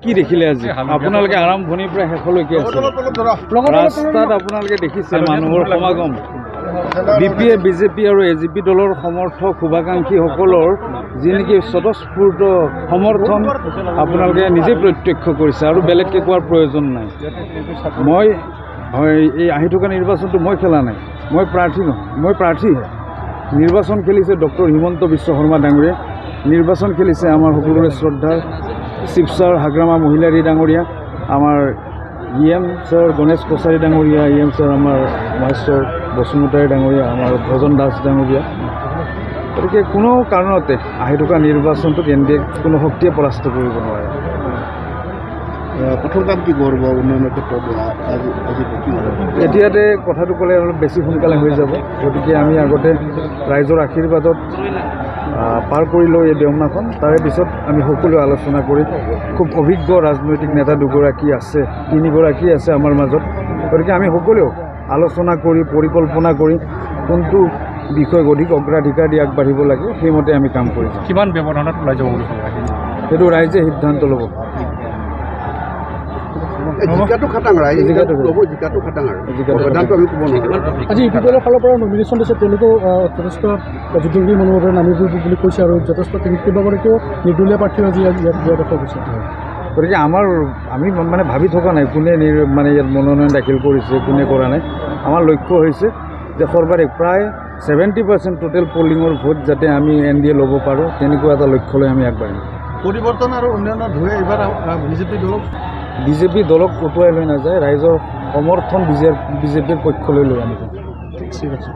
কি দেখিলে আজি আপোনালোকে আৰম্ভণিৰ পৰা শেষলৈকে আছে ৰাস্তাত আপোনালোকে দেখিছে মানুহৰ সমাগম বিপিএ বিজেপি আৰু এজিপি দলৰ সমৰ্থক শুভাকাংক্ষীসকলৰ যি নেকি স্বতঃস্ফূৰ্ত সমৰ্থন আপোনালোকে নিজে প্ৰত্যক্ষ কৰিছে আৰু বেলেগকৈ কোৱাৰ প্ৰয়োজন নাই মই হয় এই আহি থকা নিৰ্বাচনটো মই খেলা নাই মই প্ৰাৰ্থী নহয় মই প্ৰাৰ্থীহে নিৰ্বাচন খেলিছে ডক্টৰ হিমন্ত বিশ্ব শৰ্মা ডাঙৰীয়া নিৰ্বাচন খেলিছে আমাৰ সকলোৰে শ্ৰদ্ধাৰ শিৱসাৰ হাগ্ৰামা মহিলাৰী ডাঙৰীয়া আমাৰ EM ছাৰ গণেশ কছাৰী ডাঙৰীয়া EM ছাৰ আমাৰ মহেশ্বৰ বসুমতাৰী ডাঙৰীয়া আমাৰ ভজন দাস ডাঙৰীয়া গতিকে কোনো কাৰণতে আহি থকা নিৰ্বাচনটোত এনডিএ কোনো শক্তিয়ে পৰাস্ত কৰিব নোৱাৰে কঠোৰ কাম কি কৰিব উন্নয়নৰ ক্ষেত্ৰত এতিয়াতে কথাটো ক'লে অলপ বেছি সোনকালে হৈ যাব গতিকে আমি আগতে ৰাইজৰ আশীৰ্বাদত পাৰ কৰিলোঁ এই দেওনাখন তাৰে পিছত আমি সকলোৱে আলোচনা কৰি খুব অভিজ্ঞ ৰাজনৈতিক নেতা দুগৰাকী আছে তিনিগৰাকী আছে আমাৰ মাজত গতিকে আমি সকলোৱেও আলোচনা কৰি পৰিকল্পনা কৰি কোনটো বিষয়ক অধিক অগ্ৰাধিকাৰ দি আগবাঢ়িব লাগে সেইমতে আমি কাম কৰিছোঁ কিমান ব্যৱধানত ওলাই যাব বুলি সেইটো ৰাইজে সিদ্ধান্ত ল'ব জিকাটো খাটাং ৰাইজে ল'ব জিকাটো খাটাং আৰু প্ৰধানটো আমি ক'ব নোৱাৰোঁ আজি ইউ পি পি এলৰ ফালৰ পৰা নমিনেশ্যন দিছে তেওঁলোকেও যথেষ্ট যুদ্ধী মনোভাৱেৰে নামিব বুলি কৈছে আৰু যথেষ্ট কেইবাগৰাকীও নিৰ্দলীয় প্ৰাৰ্থীও আজি ইয়াত দেখা গৈছে গতিকে আমি মানে ভাবি থকা নাই কোনে মানে ইয়াত মনোনয়ন দাখিল কৰিছে কোনে কৰা নাই আমাৰ লক্ষ্য হৈছে যে সৰ্বাধিক প্ৰায় 70% টোটেল পলিঙৰ ভোট যাতে আমি এনডিএ ল'ব পাৰোঁ তেনেকুৱা এটা লক্ষ্য লৈ আমি আগবাঢ়িম পৰিৱৰ্তন আৰু উন্নয়নৰ ঢৌৱে এইবাৰ বিজেপি দলক উটুৱাই লৈ নাযায় ৰাইজৰ সমৰ্থন বিজেপিৰ পক্ষলৈ লৈ আনিব ঠিক আছে